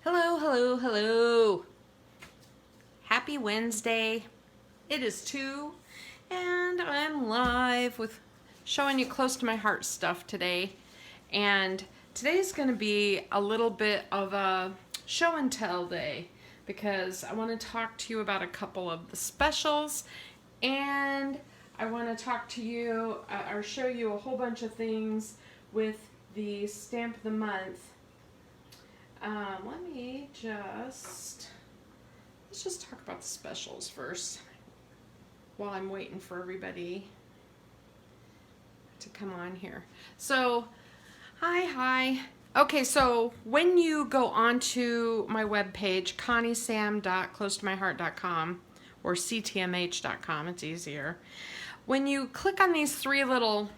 Hello, hello, hello. Happy Wednesday. It is 2 and I'm live with showing you close to my heart stuff today. And today's going to be a little bit of a show and tell day because I want to talk to you about a couple of the specials, and I want to talk to you or show you a whole bunch of things with the stamp of the month. Let's just talk about the specials first while I'm waiting for everybody to come on here. So, hi. Okay, so when you go onto my webpage, conniesam.closetomyheart.com or ctmh.com, it's easier. When you click on these three little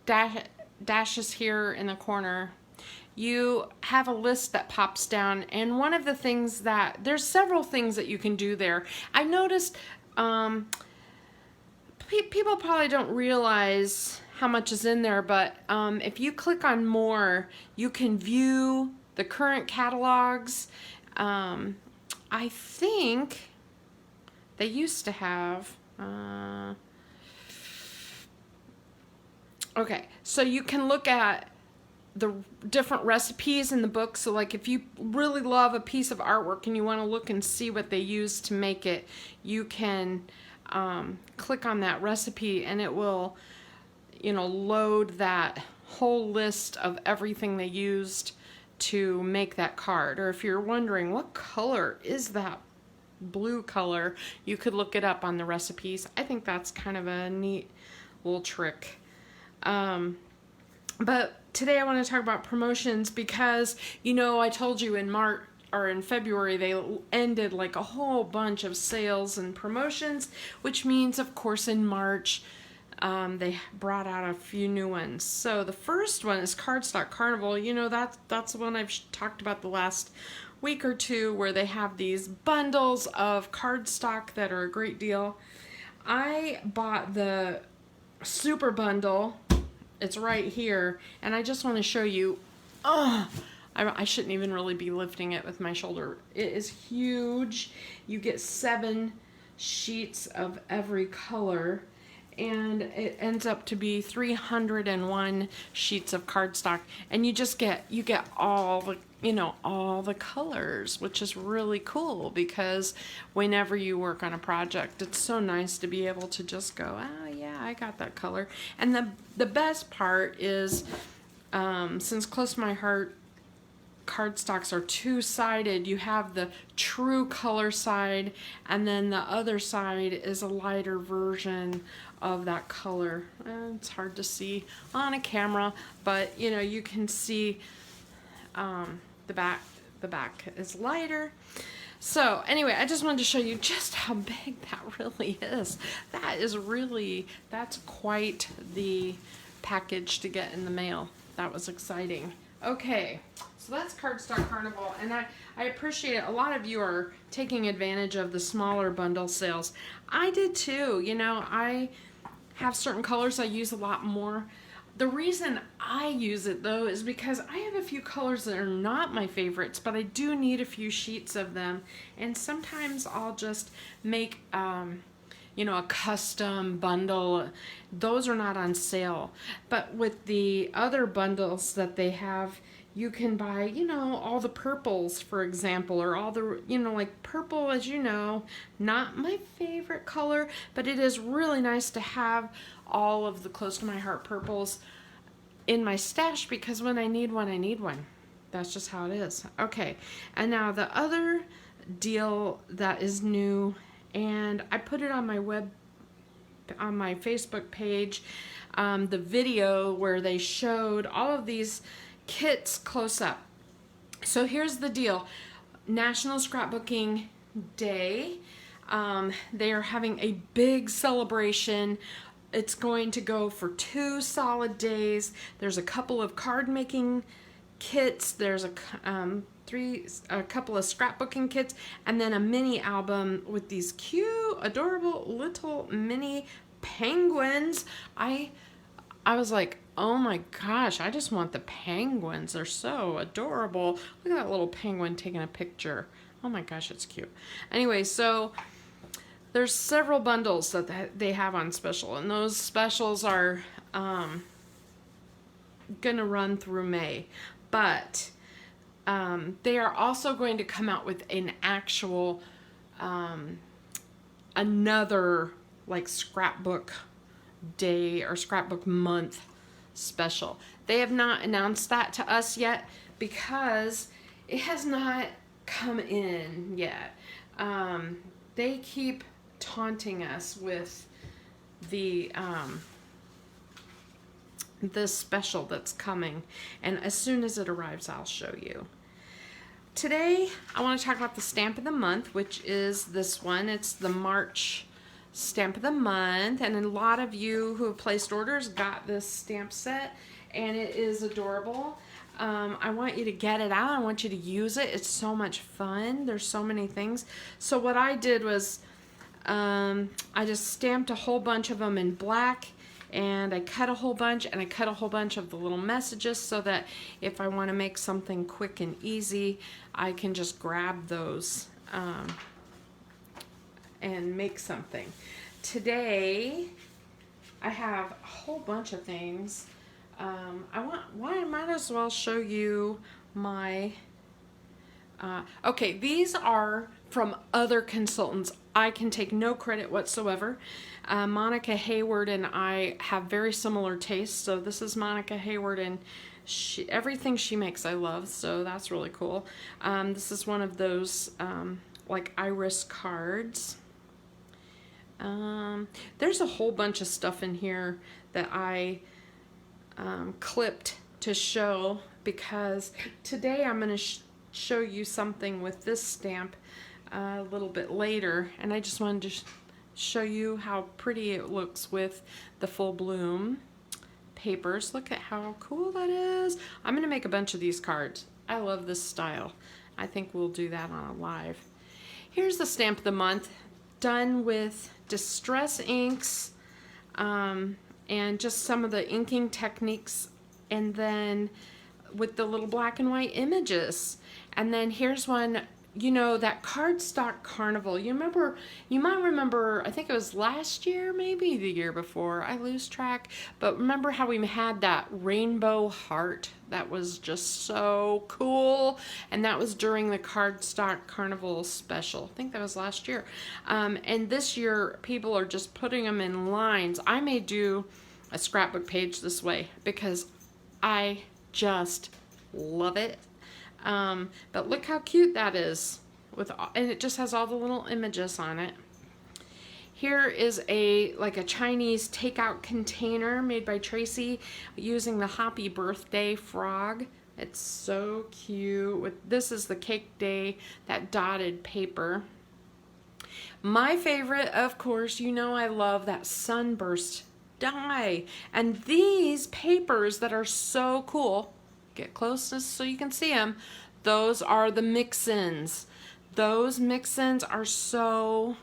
dashes here in the corner, you have a list that pops down, and one of the things that, there's several things that you can do there. I noticed people probably don't realize how much is in there, but if you click on more, you can view the current catalogs. I think they used to have, okay, so you can look at the different recipes in the book. So like if you really love a piece of artwork and you want to look and see what they used to make it, you can click on that recipe and it will, load that whole list of everything they used to make that card. Or if you're wondering what color is that blue color, you could look it up on the recipes. I think that's kind of a neat little trick. But today I want to talk about promotions because, I told you in March or in February they ended like a whole bunch of sales and promotions, which means, of course, in March they brought out a few new ones. So the first one is Cardstock Carnival. That's the one I've talked about the last week or two, where they have these bundles of cardstock that are a great deal. I bought the super bundle. It's right here, and I just want to show you. I shouldn't even really be lifting it with my shoulder. It is huge. You get 7 sheets of every color, and it ends up to be 301 sheets of cardstock, and you get all the all the colors, which is really cool because whenever you work on a project, it's so nice to be able to just go, oh yeah, I got that color. And the best part is, since Close to My Heart cardstocks are two-sided, you have the true color side, and then the other side is a lighter version of that color. It's hard to see on a camera, but you can see the back is lighter. So anyway, I just wanted to show you just how big that really is. That's quite the package to get in the mail. That was exciting. Okay, so that's Cardstock Carnival, and I appreciate it. A lot of you are taking advantage of the smaller bundle sales. I did too. I have certain colors I use a lot more. The reason I use it, though, is because I have a few colors that are not my favorites, but I do need a few sheets of them, and sometimes I'll just make a custom bundle. Those are not on sale, but with the other bundles that they have, you can buy, all the purples, for example, or all the, like purple, as not my favorite color, but it is really nice to have all of the Close to My Heart purples in my stash, because when I need one, I need one. That's just how it is. Okay, and now the other deal that is new, and I put it on my Facebook page, the video where they showed all of these kits close up. So here's the deal. National Scrapbooking Day. They are having a big celebration. It's going to go for 2 solid days. There's a couple of card making kits. There's a couple of scrapbooking kits, and then a mini album with these cute, adorable little mini penguins. I I was like, oh my gosh, I just want the penguins. They're so adorable. Look at that little penguin taking a picture. Oh my gosh, it's cute. Anyway, so there's several bundles that they have on special, and those specials are gonna run through May, but they are also going to come out with an actual another like scrapbook day or scrapbook month special. They have not announced that to us yet because it has not come in yet. They keep taunting us with the this special that's coming, and as soon as it arrives, I'll show you. Today, I want to talk about the stamp of the month, which is this one. It's the March stamp of the month, and a lot of you who have placed orders got this stamp set, and it is adorable. I want you to get it out. I want you to use it. It's so much fun. There's so many things. So what I did was I just stamped a whole bunch of them in black, and I cut a whole bunch, and I cut a whole bunch of the little messages so that if I want to make something quick and easy, I can just grab those and make something. Today, I have a whole bunch of things. I might as well show you my, okay, these are from other consultants. I can take no credit whatsoever. Monica Hayward and I have very similar tastes, so this is Monica Hayward, and everything she makes I love, so that's really cool. This is one of those like iris cards. There's a whole bunch of stuff in here that I clipped to show, because today I'm going to show you something with this stamp a little bit later, and I just wanted to show you how pretty it looks with the full bloom papers. Look at how cool that is. I'm going to make a bunch of these cards. I love this style. I think we'll do that on a live. Here's the stamp of the month, done with distress inks and just some of the inking techniques, and then with the little black and white images. And then here's one, you know, that cardstock carnival. You might remember, I think it was last year, maybe the year before, I lose track, but remember how we had that rainbow heart that was just so cool, and that was during the cardstock carnival special. I think that was last year. And this year people are just putting them in lines. I may do a scrapbook page this way because I just love it. But look how cute that is, and it just has all the little images on it. Here is like a Chinese takeout container made by Tracy using the Happy Birthday frog. It's so cute. This is the Cake Day, that dotted paper. My favorite, of course, you know I love that sunburst die. And these papers that are so cool, get close so you can see them, those are the mix-ins. Those mix-ins are so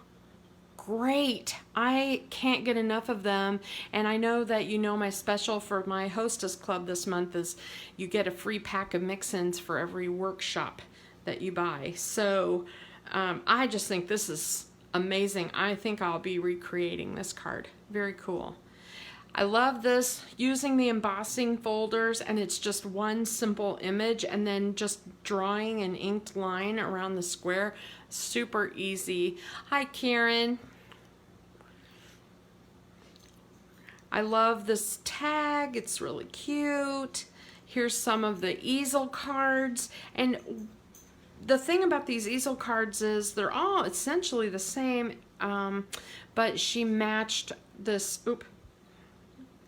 great. I can't get enough of them, and I know that you know my special for my hostess club this month is you get a free pack of mix-ins for every workshop that you buy. So I just think this is amazing. I think I'll be recreating this card. Very cool. I love this, using the embossing folders, and it's just one simple image and then just drawing an inked line around the square. Super easy. Hi, Karen. I love this tag. It's really cute. Here's some of the easel cards. And the thing about these easel cards is they're all essentially the same, but she matched this,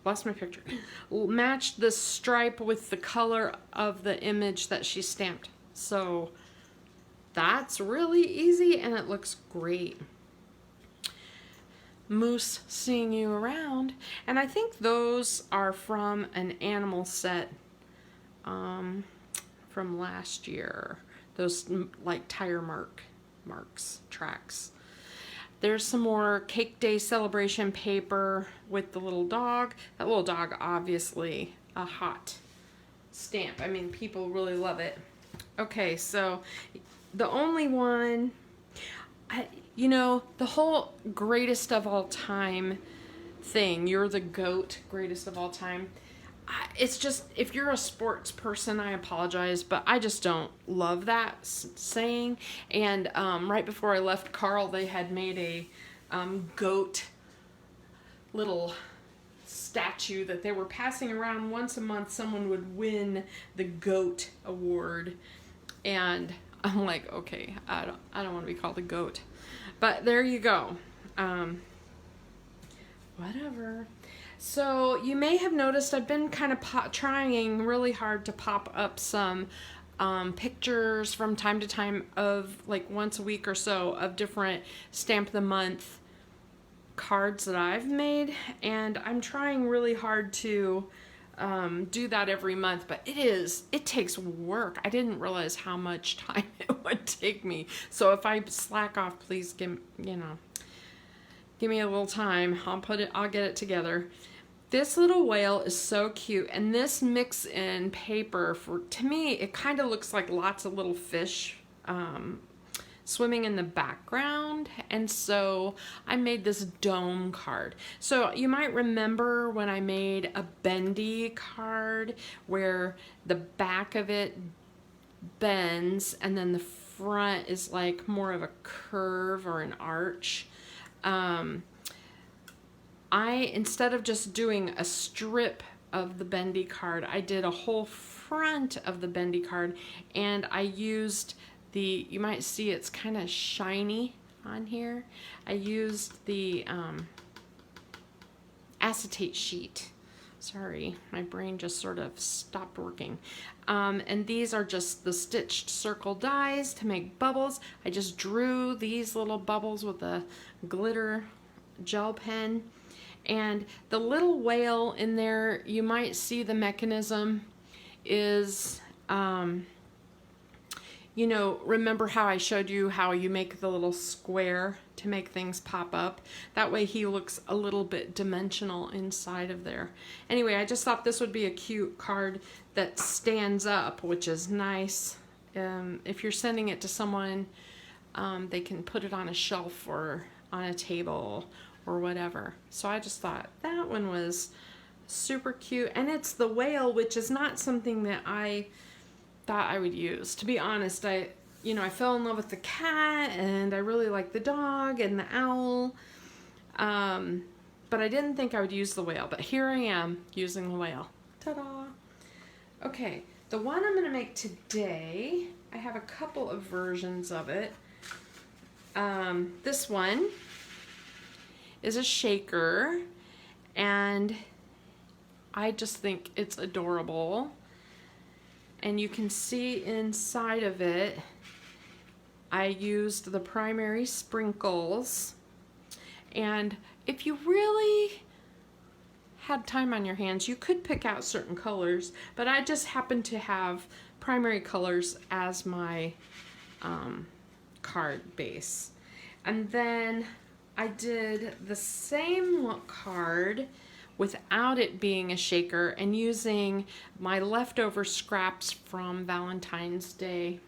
lost my picture, matched the stripe with the color of the image that she stamped. So that's really easy, and it looks great. Moose seeing you around, and I think those are from an animal set from last year, those like tire marks tracks. There's some more Cake Day celebration paper with the little dog. That little dog, obviously a hot stamp. I mean, people really love it. Okay, so the only one, you know, the whole greatest of all time thing, you're the GOAT, greatest of all time. It's just, if you're a sports person, I apologize, but I just don't love that saying. And right before I left Carl, they had made a GOAT little statue that they were passing around once a month. Someone would win the GOAT award, and I'm like, okay, I don't want to be called a GOAT, but there you go. Whatever. So you may have noticed I've been kind of trying really hard to pop up some pictures from time to time of, like, once a week or so, of different Stamp of the Month cards that I've made, and I'm trying really hard to do that every month, but it takes work. I didn't realize how much time it would take me. So if I slack off, please give me a little time. I'll get it together. This little whale is so cute, and this mix in paper, to me, it kind of looks like lots of little fish swimming in the background, and so I made this dome card. So you might remember when I made a bendy card where the back of it bends and then the front is like more of a curve or an arch. Instead of just doing a strip of the bendy card, I did a whole front of the bendy card, and I used you might see it's kind of shiny on here. I used the acetate sheet. Sorry, my brain just sort of stopped working. And these are just the stitched circle dies to make bubbles. I just drew these little bubbles with a glitter gel pen. And the little whale in there, you might see the mechanism is, you know, remember how I showed you how you make the little square to make things pop up? That way he looks a little bit dimensional inside of there. Anyway, I just thought this would be a cute card that stands up, which is nice. If you're sending it to someone, they can put it on a shelf or on a table or whatever. So I just thought that one was super cute. And it's the whale, which is not something that I thought I would use. To be honest, I fell in love with the cat, and I really like the dog and the owl. But I didn't think I would use the whale, but here I am using the whale. Ta-da! Okay, the one I'm gonna make today, I have a couple of versions of it. This one is a shaker, and I just think it's adorable. And you can see inside of it, I used the primary sprinkles. And if you really had time on your hands, you could pick out certain colors, but I just happen to have primary colors as my card base. And then I did the same card without it being a shaker and using my leftover scraps from Valentine's Day.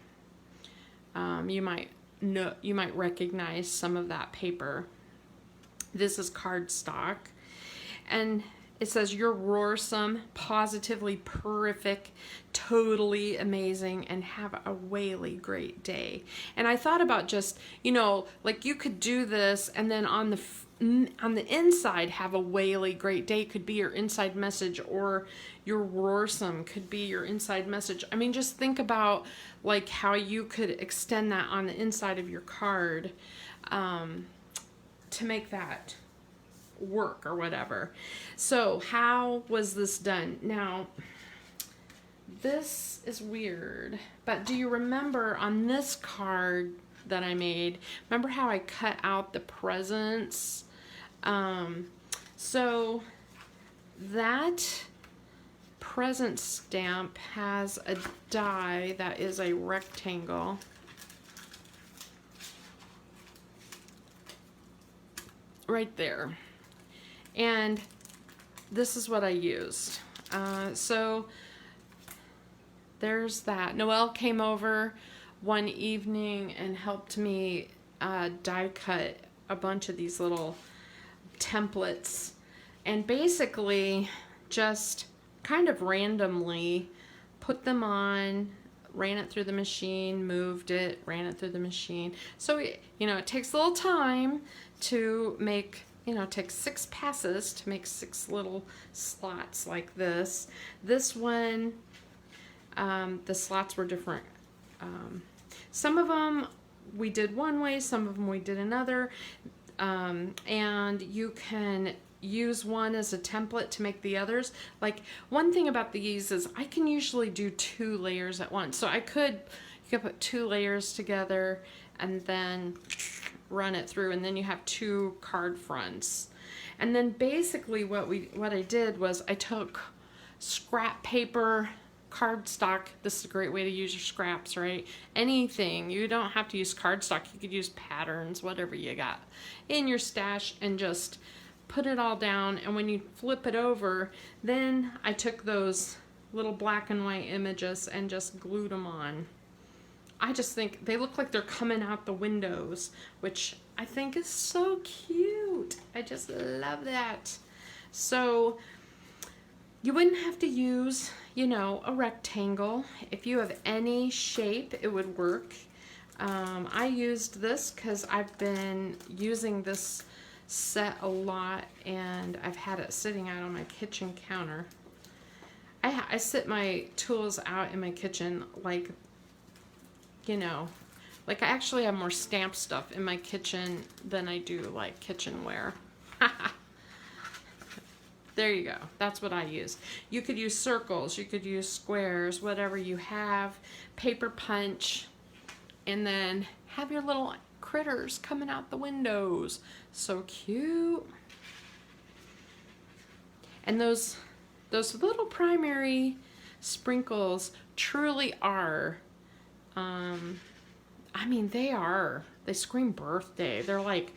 You might recognize some of that paper. This is cardstock, and it says, "You're roarsome, positively terrific, totally amazing, and have a whaley great day." And I thought about just, like you could do this, and then on the inside have a whaley great day could be your inside message, or your roarsome could be your inside message. I mean, just think about like how you could extend that on the inside of your card to make that work or whatever. So how was this done? Now, this is weird, but do you remember on this card that I made, remember how I cut out the presents? So that present stamp has a die that is a rectangle. right there. And this is what I used. So there's that. Noelle came over one evening and helped me die cut a bunch of these little templates, and basically just kind of randomly put them on, ran it through the machine, moved it, ran it through the machine. So, you know, it takes a little time to make, you know, it takes 6 passes to make 6 little slots like this. This one, the slots were different. Some of them we did one way, some of them we did another. And you can use one as a template to make the others. Like, one thing about these is I can usually do 2 layers at once. So you could put 2 layers together and then run it through, and then you have 2 card fronts. And then basically what I did was I took scrap paper, cardstock. This is a great way to use your scraps, right? Anything. You don't have to use cardstock. You could use patterns, whatever you got in your stash, and just put it all down. And when you flip it over, then I took those little black and white images and just glued them on. I just think they look like they're coming out the windows, which I think is so cute. I just love that. So you wouldn't have to use, you know, a rectangle. If you have any shape, it would work. I used this because I've been using this set a lot, and I've had it sitting out on my kitchen counter. I sit my tools out in my kitchen, like, you know, like I actually have more stamp stuff in my kitchen than I do like kitchenware. There you go. That's what I used. You could use circles, you could use squares, whatever you have, paper punch, and then have your little critters coming out the windows. So cute. And those little primary sprinkles truly are, I mean, they scream birthday. They're like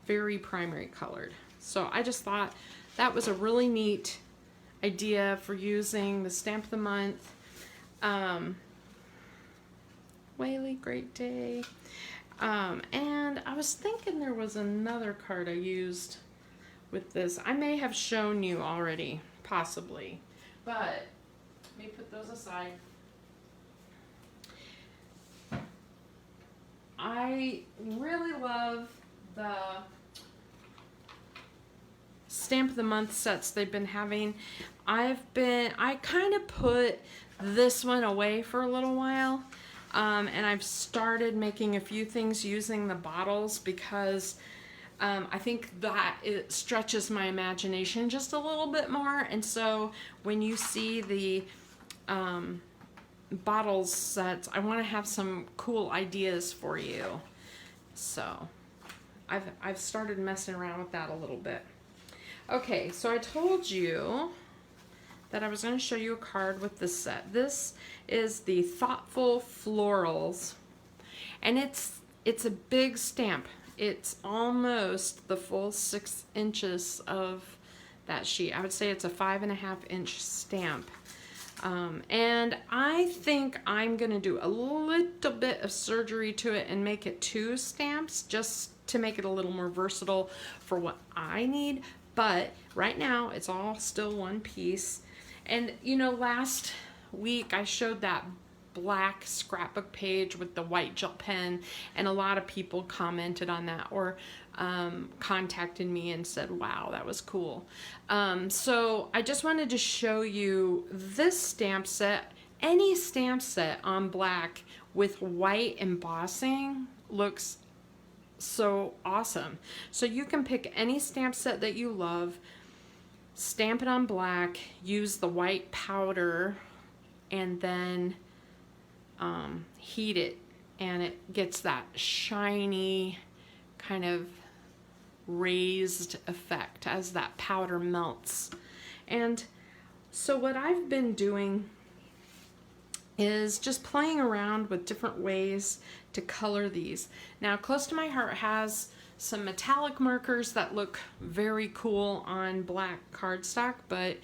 very primary colored. So I just thought that was a really neat idea for using the Stamp of the Month. Whaley, great day. And I was thinking there was another card I used with this. I may have shown you already, possibly, but let me put those aside. I really love the Stamp of the Month sets they've been having. I kind of put this one away for a little while, and I've started making a few things using the bottles because I think that it stretches my imagination just a little bit more. And so when you see the bottles sets, I want to have some cool ideas for you. So I've started messing around with that a little bit. Okay, so I told you that I was going to show you a card with this set. This is the Thoughtful Florals, and it's a big stamp. It's almost the full 6 inches of that sheet. I would say it's a 5.5-inch stamp. And I think I'm going to do a little bit of surgery to it and make it 2 stamps just to make it a little more versatile for what I need. But right now it's all still one piece. And you know, last week I showed that black scrapbook page with the white gel pen, and a lot of people commented on that or contacted me and said, wow, that was cool. So I just wanted to show you this stamp set. Any stamp set on black with white embossing looks so awesome. So you can pick any stamp set that you love, stamp it on black, use the white powder, and then heat it, and it gets that shiny kind of raised effect as that powder melts. And so what I've been doing is just playing around with different ways to color these. Now, Close to My Heart has some metallic markers that look very cool on black cardstock, but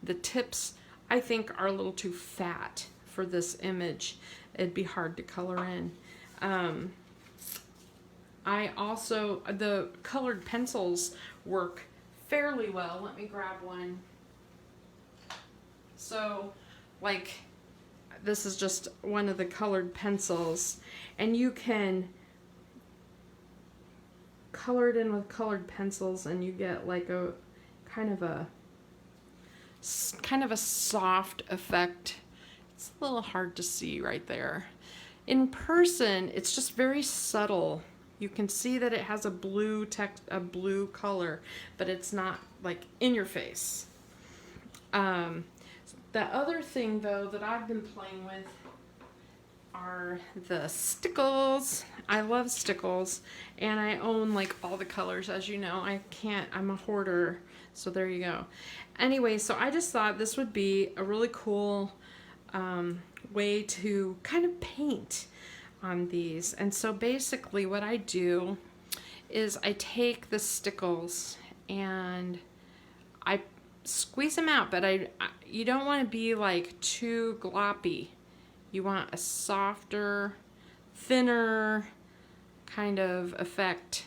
the tips I think are a little too fat for this image. It'd be hard to color in. I also, the colored pencils work fairly well. Let me grab one. So, like, this is just one of the colored pencils, and you can color it in with colored pencils, and you get like a kind of a soft effect. It's a little hard to see right there. In person, it's just very subtle. You can see that it has a blue color, but it's not like in your face. The other thing though that I've been playing with are the stickles. I love stickles, and I own like all the colors, as you know. I'm a hoarder, so there you go. Anyway, so I just thought this would be a really cool way to kind of paint on these. And so basically what I do is I take the stickles and I squeeze them out, but you don't want to be like too gloppy. You want a softer, thinner kind of effect.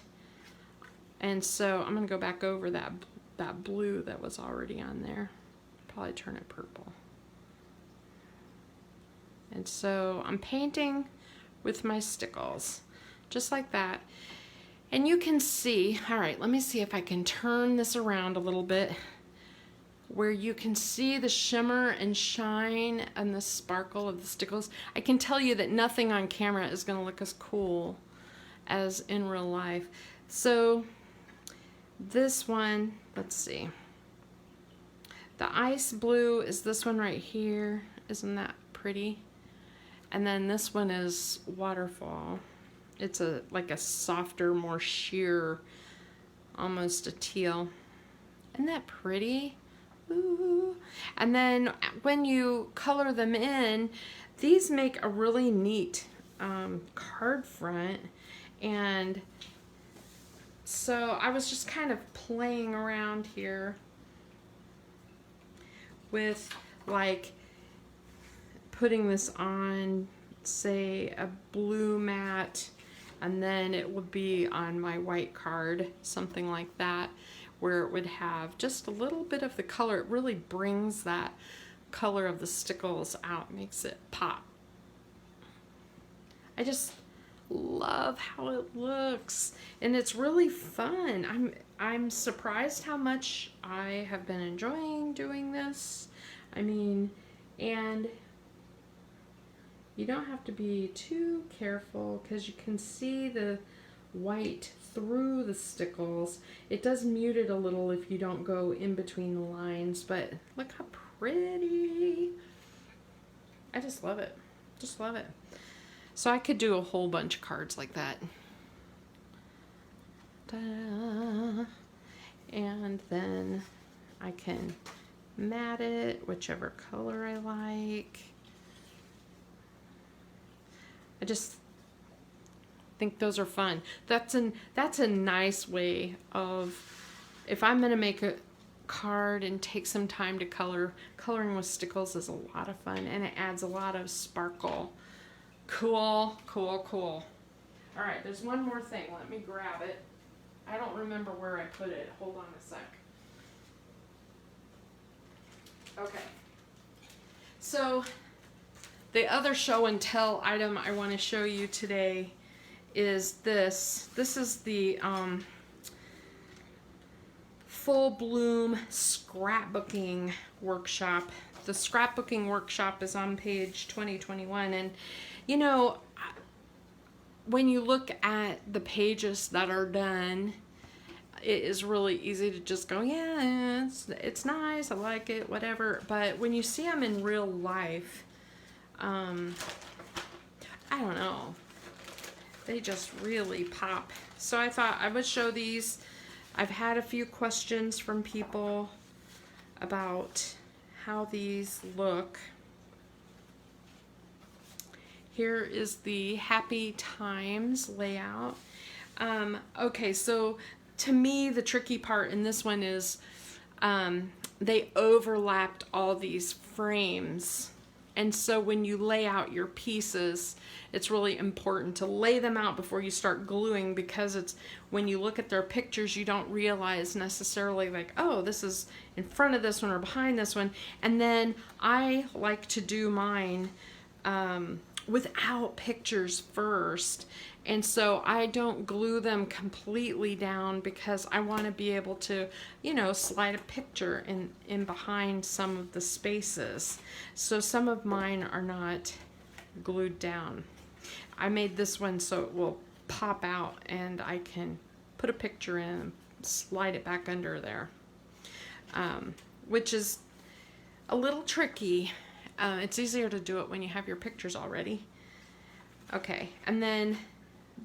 And so I'm going to go back over that blue that was already on there. Probably turn it purple. And so I'm painting with my stickles, just like that. And you can see, all right, let me see if I can turn this around a little bit, where you can see the shimmer and shine and the sparkle of the stickles. I can tell you that nothing on camera is going to look as cool as in real life. So this one, let's see. The ice blue is this one right here. Isn't that pretty? And then this one is waterfall. It's like a softer, more sheer, almost a teal. Isn't that pretty? Ooh. And then when you color them in, these make a really neat card front. And so I was just kind of playing around here with like putting this on, say, a blue mat, and then it would be on my white card, something like that, where it would have just a little bit of the color. It really brings that color of the stickles out, makes it pop. I just love how it looks, and it's really fun. I'm surprised how much I have been enjoying doing this. I mean, and you don't have to be too careful because you can see the white through the stickles. It does mute it a little if you don't go in between the lines, but look how pretty. I just love it. Just love it. So I could do a whole bunch of cards like that. Ta-da. And then I can mat it whichever color I like. I just think those are fun. That's a nice way of, if I'm gonna make a card and take some time to color, coloring with stickles is a lot of fun, and it adds a lot of sparkle. Cool, cool, cool. All right, there's one more thing. Let me grab it. I don't remember where I put it. Hold on a sec. Okay. So the other show and tell item I want to show you today is this. This is the Full Bloom scrapbooking workshop. The scrapbooking workshop is on page 2021, and you know, when you look at the pages that are done, it is really easy to just go, yeah, it's nice, I like it, whatever. But when you see them in real life, I don't know, they just really pop. So I thought I would show these. I've had a few questions from people about how these look. Here is the Happy Times layout. Okay, so to me, the tricky part in this one is they overlapped all these frames. And so when you lay out your pieces, it's really important to lay them out before you start gluing, because it's when you look at their pictures, you don't realize necessarily like, oh, this is in front of this one or behind this one. And then I like to do mine without pictures first. And so I don't glue them completely down, because I want to be able to, you know, slide a picture in behind some of the spaces. So some of mine are not glued down. I made this one so it will pop out and I can put a picture in and slide it back under there, which is a little tricky. It's easier to do it when you have your pictures already. Okay, and then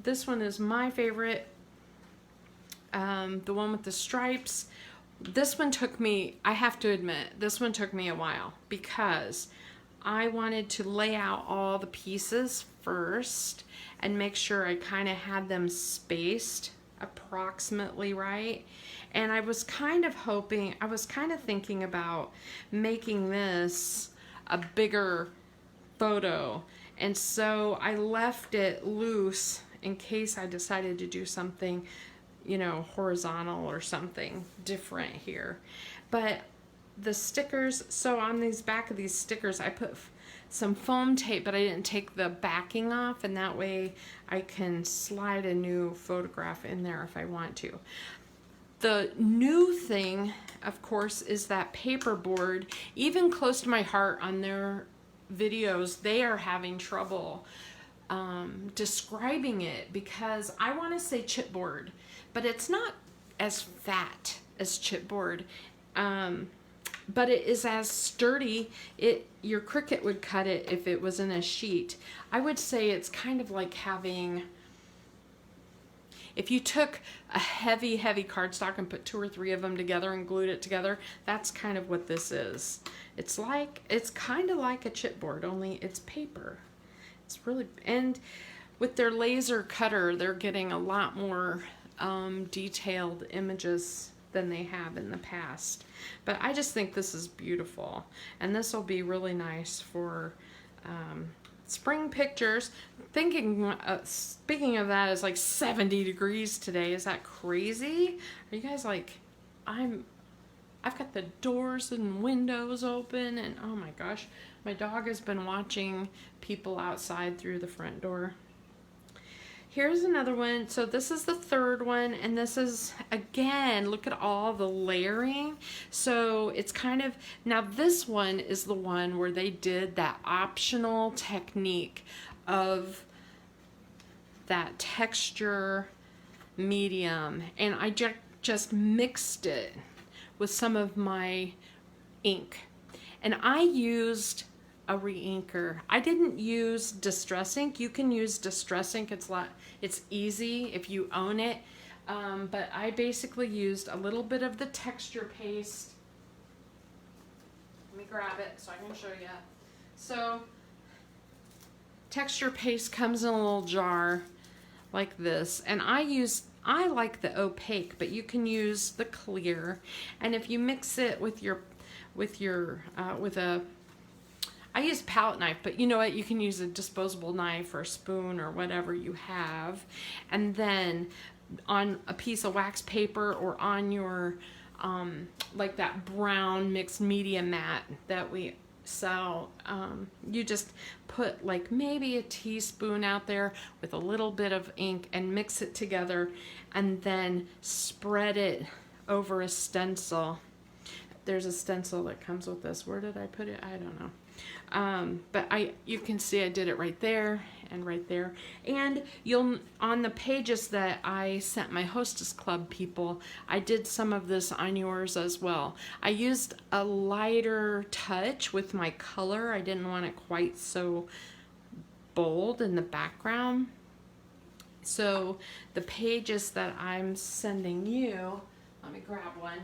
this one is my favorite, the one with the stripes. This one took me, I have to admit, this one took me a while, because I wanted to lay out all the pieces first and make sure I kind of had them spaced approximately right. And I was kind of hoping, I was kind of thinking about making this a bigger photo. And so I left it loose in case I decided to do something, you know, horizontal or something different here. But the stickers, so on these back of these stickers, I put some foam tape, but I didn't take the backing off, and that way I can slide a new photograph in there if I want to. The new thing, of course, is that paperboard. Even close to my heart on their videos, they are having trouble describing it, because I want to say chipboard, but it's not as fat as chipboard, but it is as sturdy. Your Cricut would cut it if it was in a sheet. I would say it's kind of like having, if you took a heavy cardstock and put 2 or 3 of them together and glued it together, that's kind of what this is. It's kind of like a chipboard, only it's paper. It's really, and with their laser cutter, they're getting a lot more detailed images than they have in the past. But I just think this is beautiful, and this will be really nice for spring pictures. Speaking of that, it's like 70 degrees today. Is that crazy? Are you guys like, I've got the doors and windows open, and oh my gosh, my dog has been watching people outside through the front door. Here's another one. So this is the third one, and this is, again, look at all the layering. So it's kind of, now this one is the one where they did that optional technique of that texture medium, and I just mixed it with some of my ink, and I used a re-inker. I didn't use distress ink. You can use distress ink. It's easy if you own it, but I basically used a little bit of the texture paste. Let me grab it so I can show you. So texture paste comes in a little jar like this, and I like the opaque, but you can use the clear. And if you mix it with I use a palette knife, but you know what? You can use a disposable knife or a spoon or whatever you have. And then on a piece of wax paper or on your, like that brown mixed media mat that we sell, you just put like maybe a teaspoon out there with a little bit of ink and mix it together, and then spread it over a stencil. There's a stencil that comes with this. Where did I put it? I don't know. But you can see I did it right there and right there. And on the pages that I sent my Hostess Club people, I did some of this on yours as well. I used a lighter touch with my color. I didn't want it quite so bold in the background. So the pages that I'm sending you, let me grab one.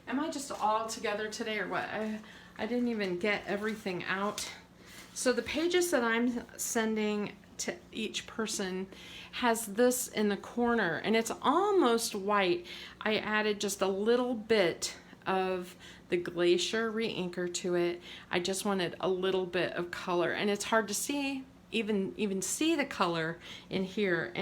Am I just all together today or what? I didn't even get everything out. So the pages that I'm sending to each person has this in the corner, and it's almost white. I added just a little bit of the Glacier re-inker to it. I just wanted a little bit of color, and it's hard to see, even see the color in here,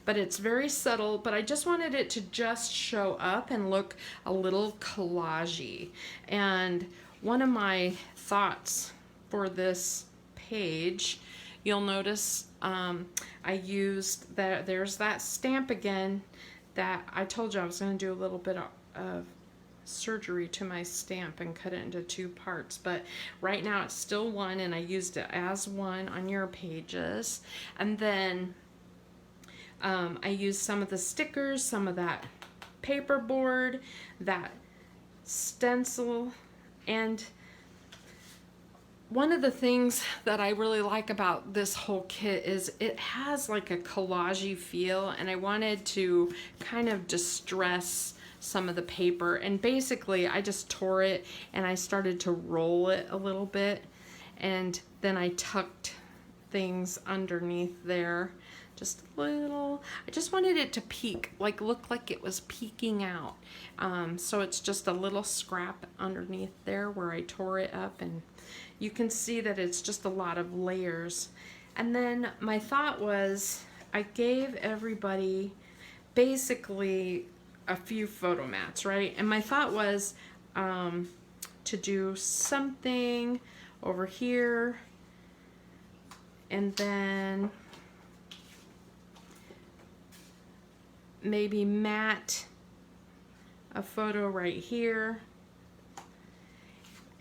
but it's very subtle, but I just wanted it to just show up and look a little collagey. And one of my thoughts for this page, you'll notice I used that, there's that stamp again that I told you I was going to do a little bit of surgery to my stamp and cut it into 2 parts, but right now it's still one, and I used it as one on your pages. And then I used some of the stickers, some of that paperboard, that stencil, and one of the things that I really like about this whole kit is it has like a collagey feel, and I wanted to kind of distress some of the paper, and basically I just tore it and I started to roll it a little bit, and then I tucked things underneath there just a little. I just wanted it to peek, like look like it was peeking out. So it's just a little scrap underneath there where I tore it up, and you can see that it's just a lot of layers. And then my thought was I gave everybody basically a few photo mats, right? And my thought was to do something over here, and then maybe mat a photo right here.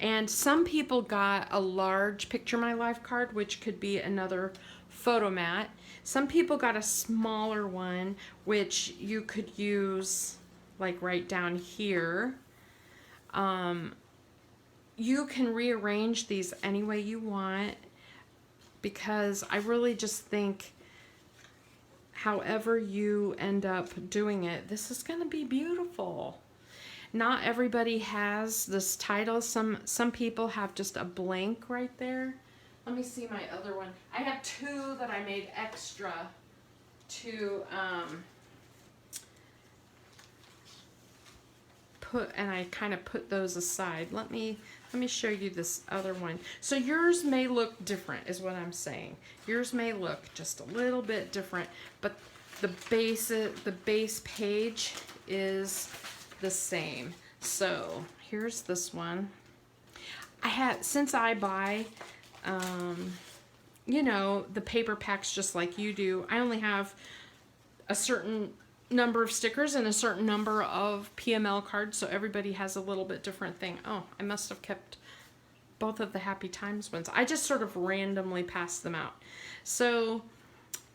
And some people got a large Picture My Life card, which could be another photo mat. Some people got a smaller one, which you could use like right down here. You can rearrange these any way you want, because I really just think however you end up doing it, this is going to be beautiful. Not everybody has this title. Some people have just a blank right there. Let me see my other one. I have 2 that I made extra to put, and I kind of put those aside. Let me show you this other one. So yours may look different, is what I'm saying. Yours may look just a little bit different, but the base page is the same. So here's this one. Since I buy you know, the paper packs just like you do, I only have a certain number of stickers and a certain number of PML cards, so everybody has a little bit different thing. Oh, I must have kept both of the Happy Times ones. I just sort of randomly passed them out. So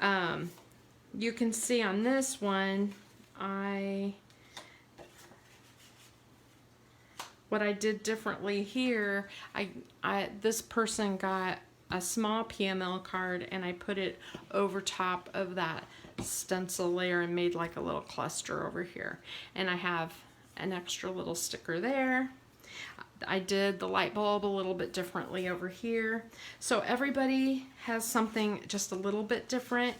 you can see on this one, what I did differently here, this person got a small PML card, and I put it over top of that stencil layer and made like a little cluster over here. And I have an extra little sticker there. I did the light bulb a little bit differently over here. So everybody has something just a little bit different,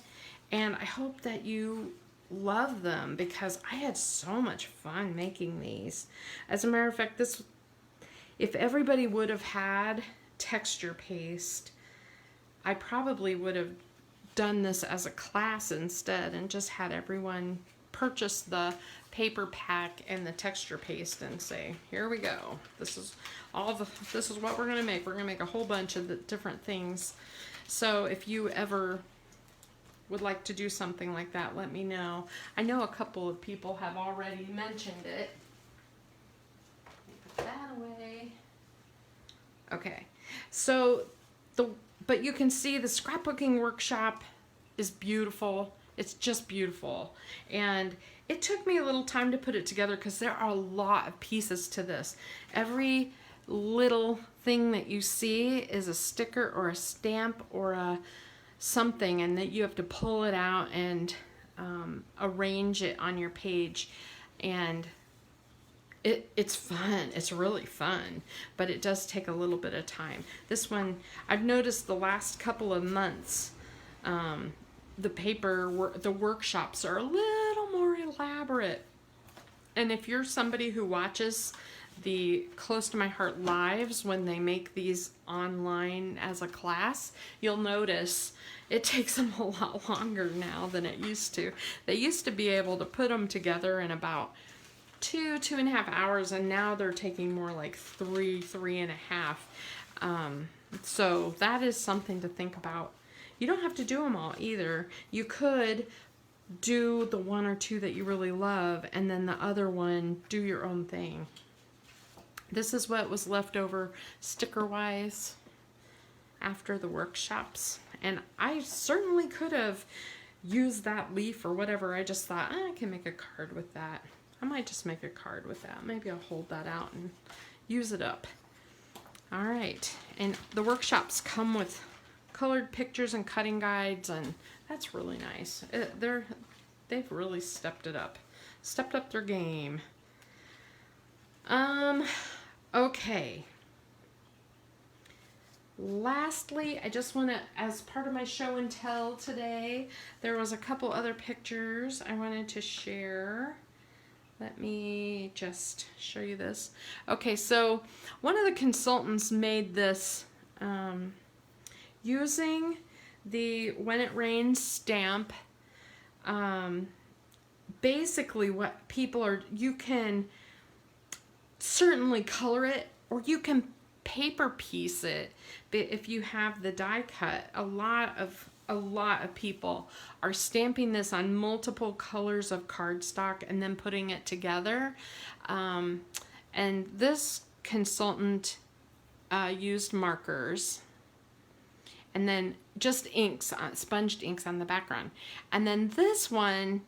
and I hope that you love them, because I had so much fun making these. As a matter of fact, if everybody would have had texture paste, I probably would have done this as a class instead and just had everyone purchase the paper pack and the texture paste and say, here we go. This is what we're going to make. We're going to make a whole bunch of the different things. So if you ever would like to do something like that, let me know. I know a couple of people have already mentioned it. Put that away. Okay. So but you can see the scrapbooking workshop is beautiful. It's just beautiful. And it took me a little time to put it together, because there are a lot of pieces to this. Every little thing that you see is a sticker or a stamp or a something, and that you have to pull it out and arrange it on your page. And it's fun. It's really fun, but it does take a little bit of time. This one, I've noticed the last couple of months, the workshops are a little more elaborate. And if you're somebody who watches the Close to My Heart lives when they make these online as a class, you'll notice it takes them a lot longer now than it used to. They used to be able to put them together in about 2.5 hours, and now they're taking more like 3.5. So that is something to think about. You don't have to do them all either. You could do the one or two that you really love, and then the other one, do your own thing. This is what was left over sticker-wise after the workshops. And I certainly could have used that leaf or whatever. I just thought, I can make a card with that. I might just make a card with that. Maybe I'll hold that out and use it up. All right. And the workshops come with colored pictures and cutting guides, and that's really nice. They've really stepped up their game. Okay. Lastly, I just want to, as part of my show and tell today, there was a couple other pictures I wanted to share. Let me just show you this. Okay, so one of the consultants made this using the When It Rains stamp. Basically what people are, you can certainly color it, or you can paper piece it. But if you have the die cut, a lot of people are stamping this on multiple colors of cardstock and then putting it together. And this consultant used markers and then just inks, sponged inks on the background. And then this one,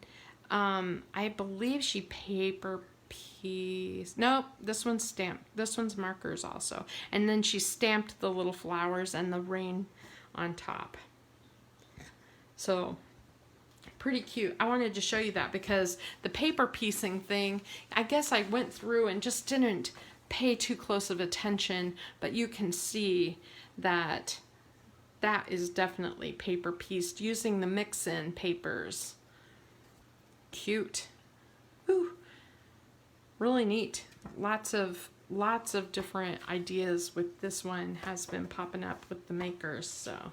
I believe she paper piece. Nope, this one's stamped. This one's markers also. And then she stamped the little flowers and the rain on top. So pretty cute. I wanted to show you that because the paper piecing thing, I guess I went through and just didn't pay too close of attention, but you can see that that is definitely paper pieced using the mix-in papers. Cute. Ooh. Really neat. Lots of different ideas with this one has been popping up with the makers. So,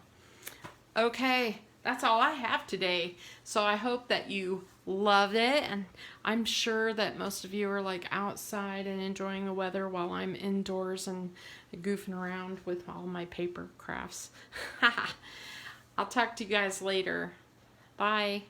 okay, that's all I have today. So I hope that you love it, and I'm sure that most of you are like outside and enjoying the weather while I'm indoors and goofing around with all my paper crafts. I'll talk to you guys later. Bye.